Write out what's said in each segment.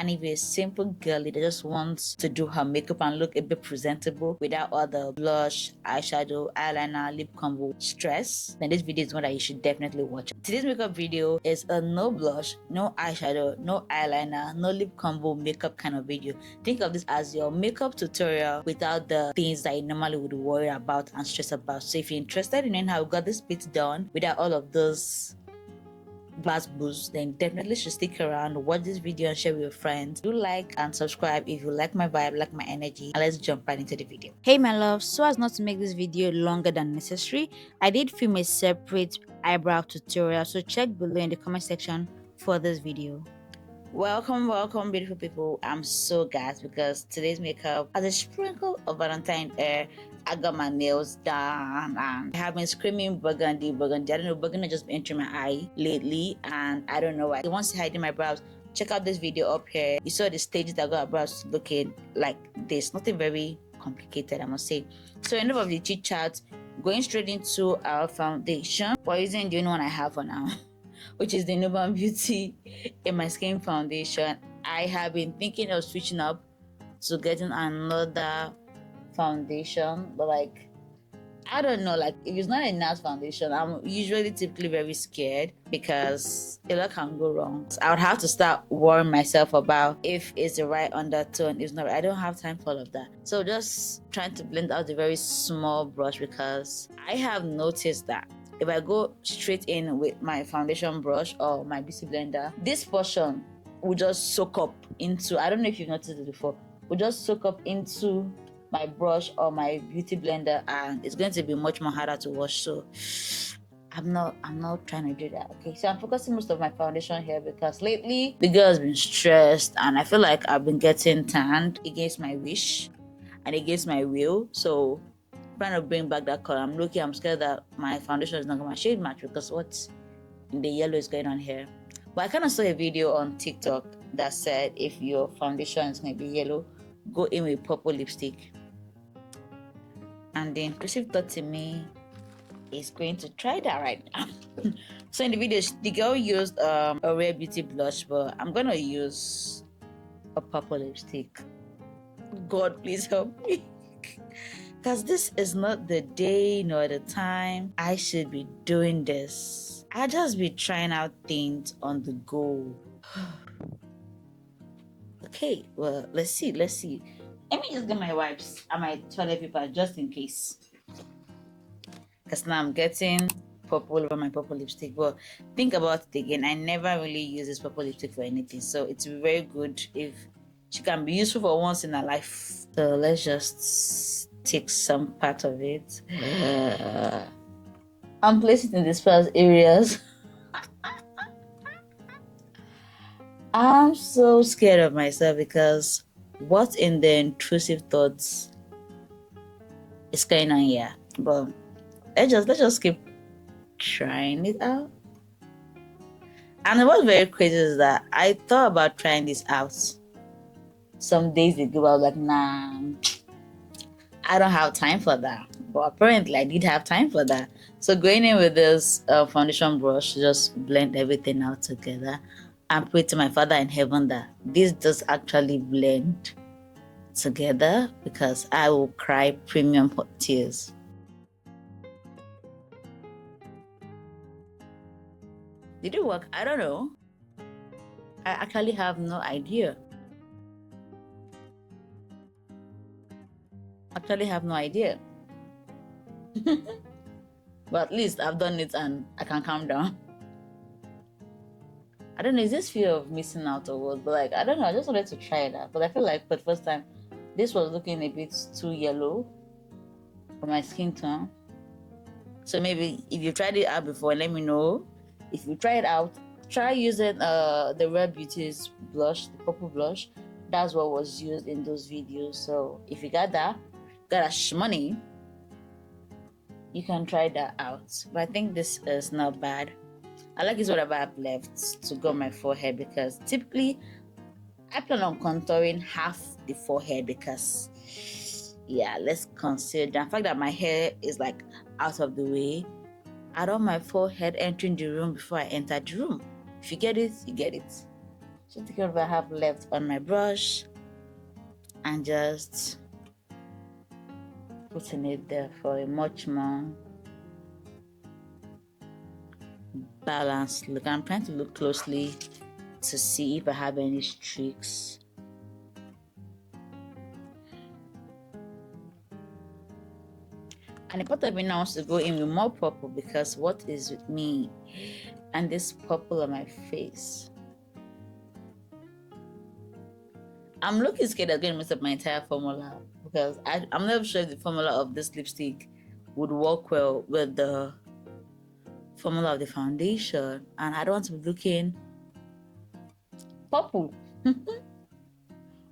And if you're a simple girly that just wants to do her makeup and look a bit presentable without all the blush, eyeshadow, eyeliner, lip combo stress, then this video is one that you should definitely watch. Today's makeup video is a no blush, no eyeshadow, no eyeliner, no lip combo makeup kind of video. Think of this as your makeup tutorial without the things that you normally would worry about and stress about. So if you're interested in knowing how we got this bit done without all of those glass boost, then definitely should stick around, watch this video and share with your friends. Do like and subscribe if you like my vibe, like my energy, and let's jump right into the video. Hey my love, so as not to make this video longer than necessary, I did film a separate eyebrow tutorial, so check below in the comment section for this video. Welcome beautiful people. I'm so gassed because today's makeup has a sprinkle of Valentine air. I got my nails done and I have been screaming burgundy. I don't know, burgundy just been entering my eye lately and I don't know why. If you want to hide in my brows, check out this video up here. You saw the stages that got our brows looking like this. Nothing very complicated, I must say. So enough of the chit chat, going straight into our foundation. We're using the only one I have for now, which is the Nuban Beauty in my skin foundation. I have been thinking of switching up to getting another foundation, but like I don't know, like if it's not a NARS foundation, I'm usually typically very scared because a lot can go wrong. So I would have to start worrying myself about if it's the right undertone. If not, I don't have time for all of that. So just trying to blend out the very small brush because I have noticed that if I go straight in with my foundation brush or my beauty blender, this portion will just soak up into, I don't know if you've noticed it before, will just soak up into my brush or my beauty blender and it's going to be much more harder to wash. So I'm not trying to do that. Okay, so I'm focusing most of my foundation here because lately the girl has been stressed and I feel like I've been getting tanned against my wish and against my will. So trying to bring back that color. I'm scared that my foundation is not going to shade match because what's in the yellow is going on here. But I kind of saw a video on TikTok that said if your foundation is going to be yellow, go in with purple lipstick. And the inclusive thought to me is going to try that right now. So in the video, the girl used a Rare Beauty blush, but I'm gonna use a purple lipstick. God, please help me. Because this is not the day nor the time I should be doing this. I just be trying out things on the go. Okay, well, let's see. Let me just get my wipes and my toilet paper just in case. Because now I'm getting purple over my purple lipstick. But think about it again. I never really use this purple lipstick for anything. So it's very good if she can be useful for once in her life. So let's just take some part of it. And place it in the sparse areas. I'm so scared of myself because what in the intrusive thoughts is going on here? But let's just keep trying it out. And what's very crazy is that I thought about trying this out some days ago. I was like, nah, I don't have time for that. But apparently I did have time for that. So going in with this foundation brush, just blend everything out together and pray to my Father in heaven that this does actually blend together because I will cry premium hot tears. Did it work? I don't know. I actually have no idea. But at least I've done it and I can calm down. I don't know, is this fear of missing out or what? But like, I don't know, I just wanted to try that. But I feel like for the first time, this was looking a bit too yellow for my skin tone. So maybe if you tried it out before, let me know. If you try it out, try using the Rare Beauty's blush, the purple blush. That's what was used in those videos. So if you got a shmoney, you can try that out. But I think this is not bad. I like this whatever I've left to go on my forehead because typically I plan on contouring half the forehead because yeah, let's consider the fact that my hair is like out of the way. I don't want my forehead entering the room before I enter the room. If you get it, you get it. Just take what I have left on my brush and just putting it there for a much more balanced look. I'm trying to look closely to see if I have any streaks. And the part of me now wants to go in with more purple, because what is with me and this purple on my face? I'm looking scared I'm going to mess up my entire formula, because I'm not sure the formula of this lipstick would work well with the formula of the foundation, and I don't want to be looking purple.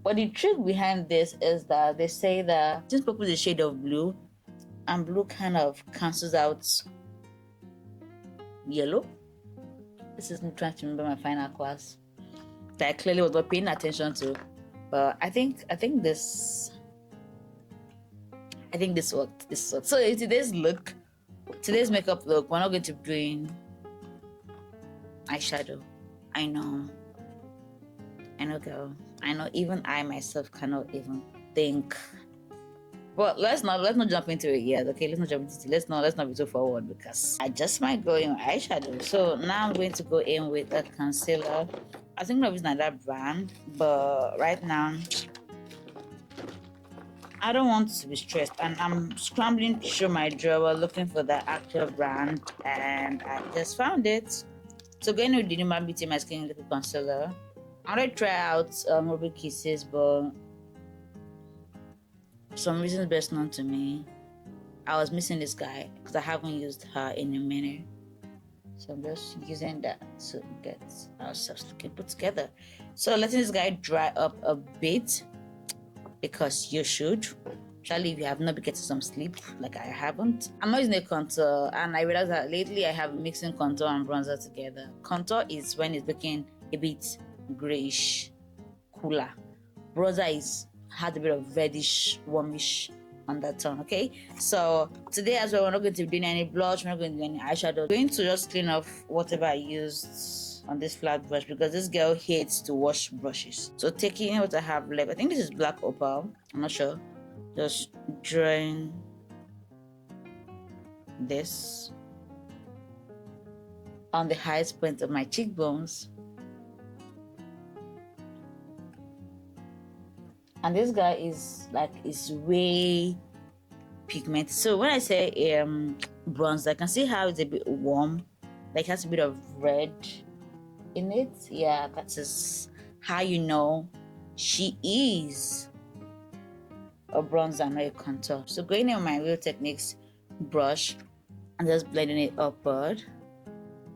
But the trick behind this is that they say that since purple is a shade of blue, and blue kind of cancels out yellow. This is me trying to remember my final class that I clearly was not paying attention to. But I think this worked. This worked. So today's makeup look, we're not going to be doing eyeshadow. I know, girl. I know even I myself cannot even think. But let's not jump into it yet. Okay, let's not jump into it. Let's not be too forward, because I just might go in with eyeshadow. So now I'm going to go in with a concealer. I think it's not that brand, but right now I don't want to be stressed, and I'm scrambling through my drawer looking for the actual brand, and I just found it. So going with the Numa Beauty My Skin Liquid Concealer. I want to try out Ruby Kisses, but for some reason best known to me, I was missing this guy because I haven't used her in a minute. So I'm just using that to get ourselves looking put together. So letting this guy dry up a bit, because you should. Especially if you have not been getting some sleep like I haven't. I'm not using a contour, and I realized that lately I have been mixing contour and bronzer together. Contour is when it's looking a bit grayish, cooler. Bronzer has a bit of reddish, warmish undertone. Okay, so today as well, we're not going to be doing any blush, we're not going to do any eyeshadow. I'm going to just clean off whatever I used on this flat brush, because this girl hates to wash brushes. So taking what I have left, I think this is black opal, I'm not sure, just drawing this on the highest point of my cheekbones. And this guy is way pigmented. So when I say bronze, I can see how it's a bit warm, like it has a bit of red in it. Yeah, that is how you know she is a bronzer, not a contour. So going in with my Real Techniques brush and just blending it upward.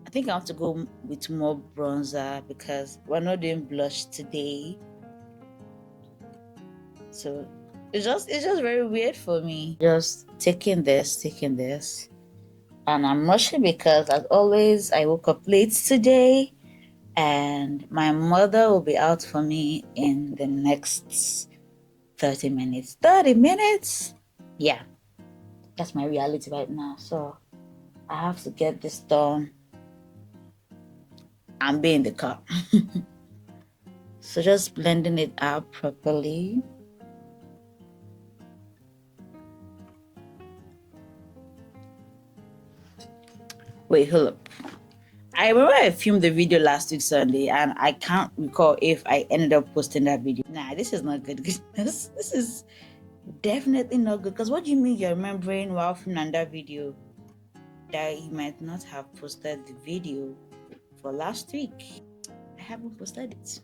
I think I want to go with more bronzer because we're not doing blush today. So it's just very weird for me. Just taking this, and I'm rushing because as always I woke up late today, and my mother will be out for me in the next 30 minutes. 30 minutes? Yeah, that's my reality right now. So I have to get this done and be in the car. So just blending it out properly. Wait, hold up. I remember I filmed the video last week Sunday, and I can't recall if I ended up posting that video. Nah, this is not good. This is definitely not good. Because what do you mean you're remembering while filming that video that you might not have posted the video for last week? I haven't posted it.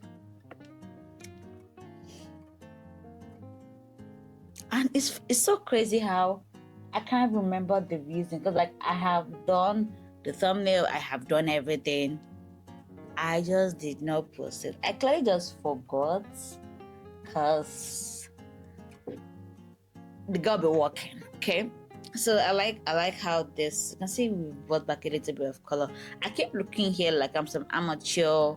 And it's so crazy how I can't remember the reason, because like I have done the thumbnail, I have done everything. I just did not post it. I clearly just forgot because the girl be working. Okay, so I like how this, you can see we brought back a little bit of color. I keep looking here like I'm some amateur,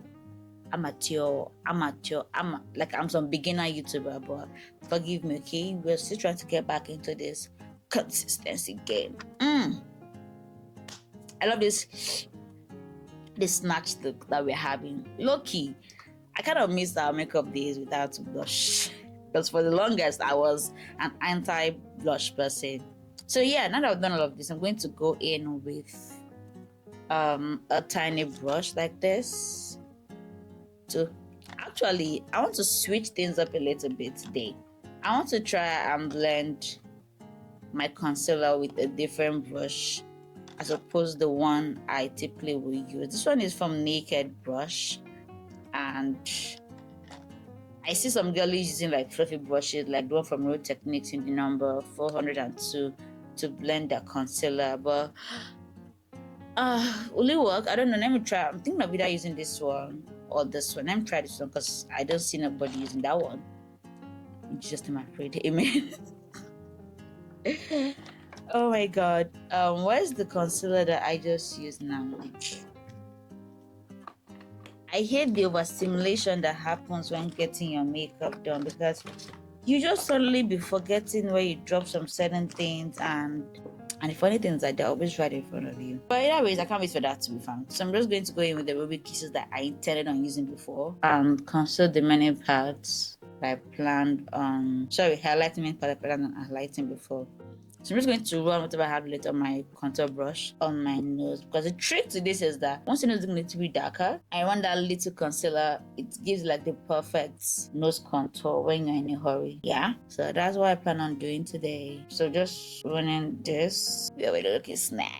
like I'm some beginner YouTuber, but forgive me, okay? We're still trying to get back into this consistency game. I love this snatch look that we're having. Low-key, I kind of missed our makeup days without blush. Because for the longest, I was an anti-blush person. So yeah, now that I've done all of this, I'm going to go in with a tiny brush like this. So actually, I want to switch things up a little bit today. I want to try and blend my concealer with a different brush as opposed to the one I typically will use. This one is from Naked Brush, and I see some girlies using like fluffy brushes like the one from Real Techniques in the number 402 to blend their concealer, but will it work? I don't know. Let me try. I'm thinking of either using this one or this one. Let me try this one because I don't see nobody using that one. I'm just am afraid. Amen. Oh my god. Where's the concealer that I just used now? I hate the overstimulation that happens when getting your makeup done because you just suddenly be forgetting where you drop some certain things, and the funny thing is that they're always right in front of you. But anyways, I can't wait for that to be found. So I'm just going to go in with the ruby kisses that I intended on using before and conceal the many parts that I planned on. Sorry, highlighting part I planned on highlighting before. So I'm just going to run whatever I have left on my contour brush on my nose, because the trick to this is that once your nose is going to be darker, I want that little concealer. It gives like the perfect nose contour when you're in a hurry. Yeah, so that's what I plan on doing today. So just running this. Yeah, we're looking snap.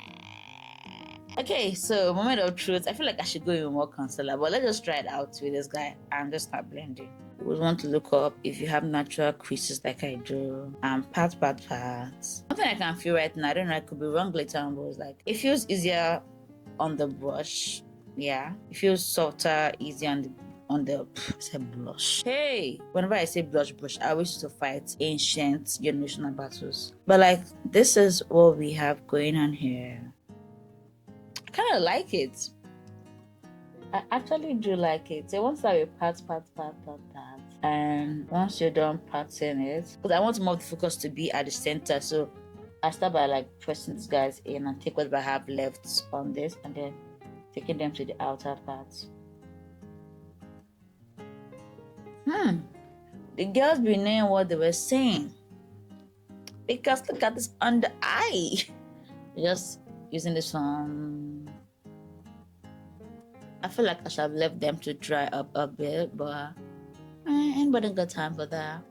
Okay, so moment of truth. I feel like I should go with more concealer, but let's just try it out with this guy and just start blending. You would want to look up if you have natural creases like I do, and parts. Something I can feel right now, I don't know, I could be wrong later on, but it's like it feels easier on the brush. Yeah, it feels softer, easier on the I said blush. Hey, whenever I say blush brush, I wish to fight ancient generational battles. But like this is what we have going on here. I kind of like it. I actually do like it. So once I pat, and once you're done patting it, because I want more of the focus to be at the center, so I start by like pressing these guys in and take what I have left on this, and then taking them to the outer parts. The girls be knowing what they were saying, because look at this under eye. Just using this one. I feel like I should have left them to dry up a bit, but anybody got time for that?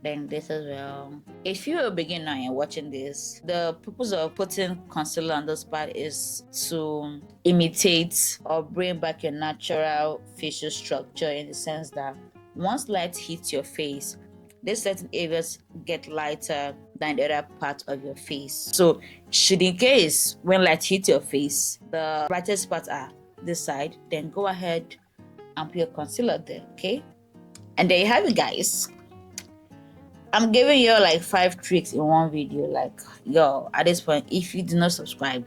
Then this as well. If you're a beginner and watching this, the purpose of putting concealer on this part is to imitate or bring back your natural facial structure, in the sense that once light hits your face, these certain areas get lighter than the other part of your face. So should in case when light hits your face, the brightest parts are this side, then go ahead and put your concealer there, okay? And there you have it, guys. I'm giving you like 5 tricks in one video. Like, yo, at this point, if you do not subscribe,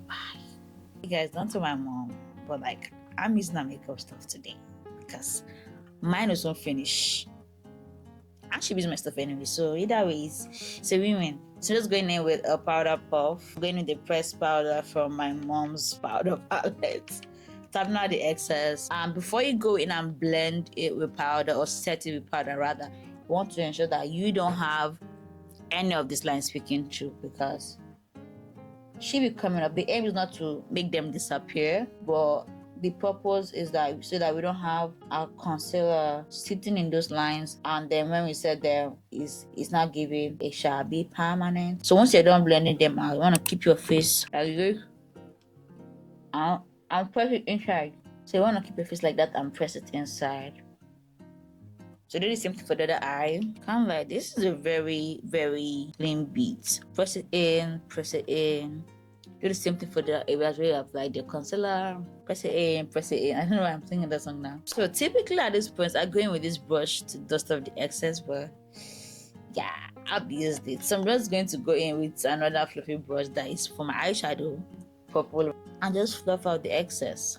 bye. You guys, don't tell my mom, but like, I'm using her makeup stuff today because mine was not finished. And she using my stuff anyway, so either ways, so we win. So just going in with a powder puff, going with the pressed powder from my mom's powder palette. Tapping out the excess, and before you go in and blend it with powder or set it with powder rather, you want to ensure that you don't have any of these lines speaking through, because she be coming up. The aim is not to make them disappear, but the purpose is that so that we don't have our concealer sitting in those lines, and then when we set them, it's not giving a shabby permanent. So once you're done blending them out, you want to keep your face like this and press it inside. So you want to keep your face like that and press it inside. So do the same thing for the other eye. Kind of like this is a very, very clean beat. Press it in, press it in. Do the same thing for the areas where you have like the concealer. Press it in, press it in. I don't know why I'm singing that song now. So typically at this point, I go in with this brush to dust off the excess, but yeah, I've used it. So I'm just going to go in with another fluffy brush that is for my eyeshadow, purple, and just fluff out the excess.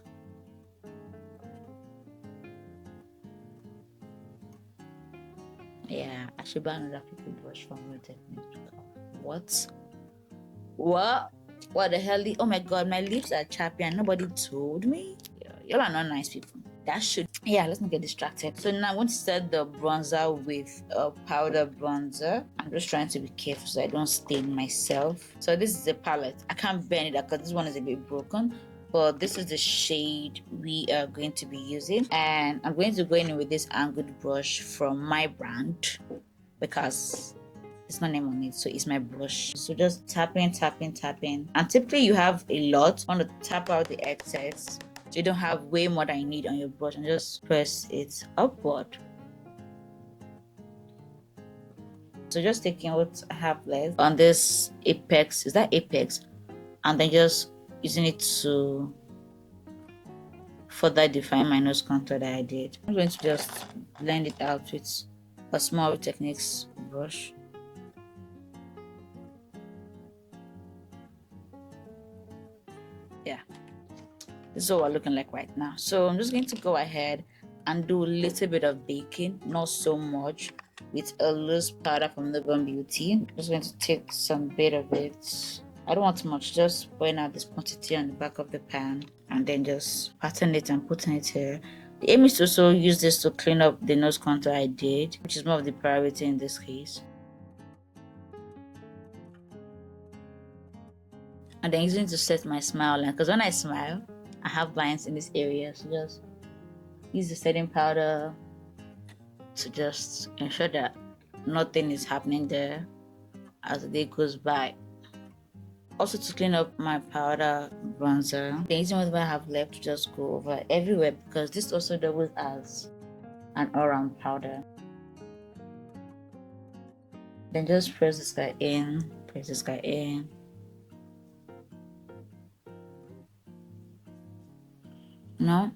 Yeah, I should buy another fluffy brush from Real Techniques. What the hell? Oh my god, my lips are chappy and nobody told me. Y'all are not nice people. That should, yeah, let's not get distracted. So now I'm going to set the bronzer with a powder bronzer. I'm just trying to be careful so I don't stain myself. So this is the palette. I can't bend it up because this one is a bit broken, but this is the shade we are going to be using, and I'm going to go in with this angled brush from my brand because it's not name on it, so it's my brush. So just tapping, and typically you have a lot. I want to tap out the excess so you don't have way more than you need on your brush, and just press it upward. So just taking what I have left on this apex, is that apex, and then just using it to further define my nose contour that I did. I'm going to just blend it out with a small Techniques brush. Yeah, this is what we're looking like right now. So I'm just going to go ahead and do a little bit of baking, not so much, with a loose powder from the Urban Beauty. I'm just going to take some bit of it. I don't want much, just pouring out this quantity on the back of the pan and then just pattern it and putting it here. The aim is to also use this to clean up the nose contour I did, which is more of the priority in this case. And then using it to set my smile line, because when I smile, I have lines in this area. So just use the setting powder to just ensure that nothing is happening there as the day goes by. Also to clean up my powder bronzer, then using whatever I have left to just go over everywhere, because this also doubles as an all-round powder. Then just press this guy in, press this guy in. No,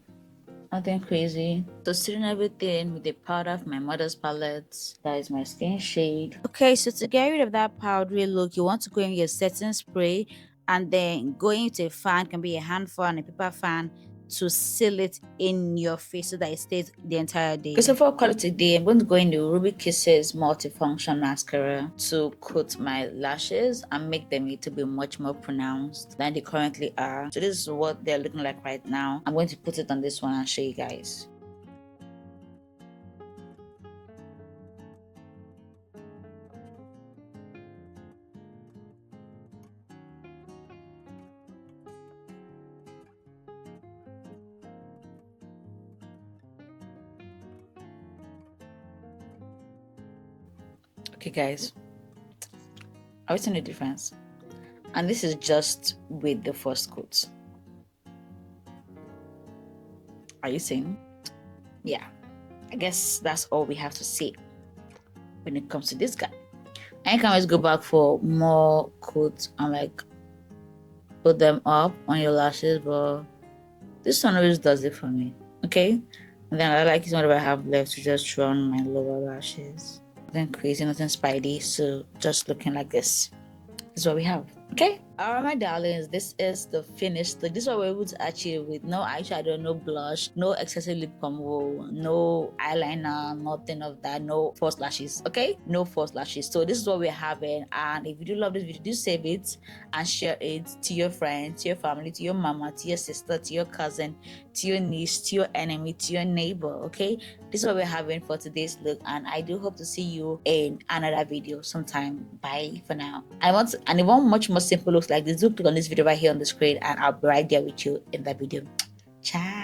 nothing crazy. So setting everything with the powder of my mother's palette. That is my skin shade. Okay, so to get rid of that powdery look, you want to go in with your setting spray and then go into a fan, can be a hand fan, a paper fan, to seal it in your face so that it stays the entire day. Okay, so for color today, I'm going to go in the Ruby Kisses Multifunction Mascara to coat my lashes and make them to be much more pronounced than they currently are. So this is what they're looking like right now. I'm going to put it on this one and show you guys. Okay guys, are we seeing the difference? And this is just with the first coat. Are you seeing? Yeah, I guess that's all we have to say when it comes to this guy. I can always go back for more coats and like put them up on your lashes, but this one always does it for me. Okay, and then I like whatever I have left to just draw on my lower lashes. Nothing crazy, nothing spidey, so just looking like this is what we have. Okay, alright my darlings, this is the finished look. This is what we're able to achieve with no eyeshadow, no blush, no excessive lip combo, no eyeliner, nothing of that, no false lashes. Okay, no false lashes. So this is what we're having, and if you do love this video, do save it and share it to your friends, to your family, to your mama, to your sister, to your cousin, to your niece, to your enemy, to your neighbor. Okay, this is what we're having for today's look, and I do hope to see you in another video sometime. Bye for now. I want much more simple looks like this, do click on this video right here on the screen and I'll be right there with you in that video. Ciao.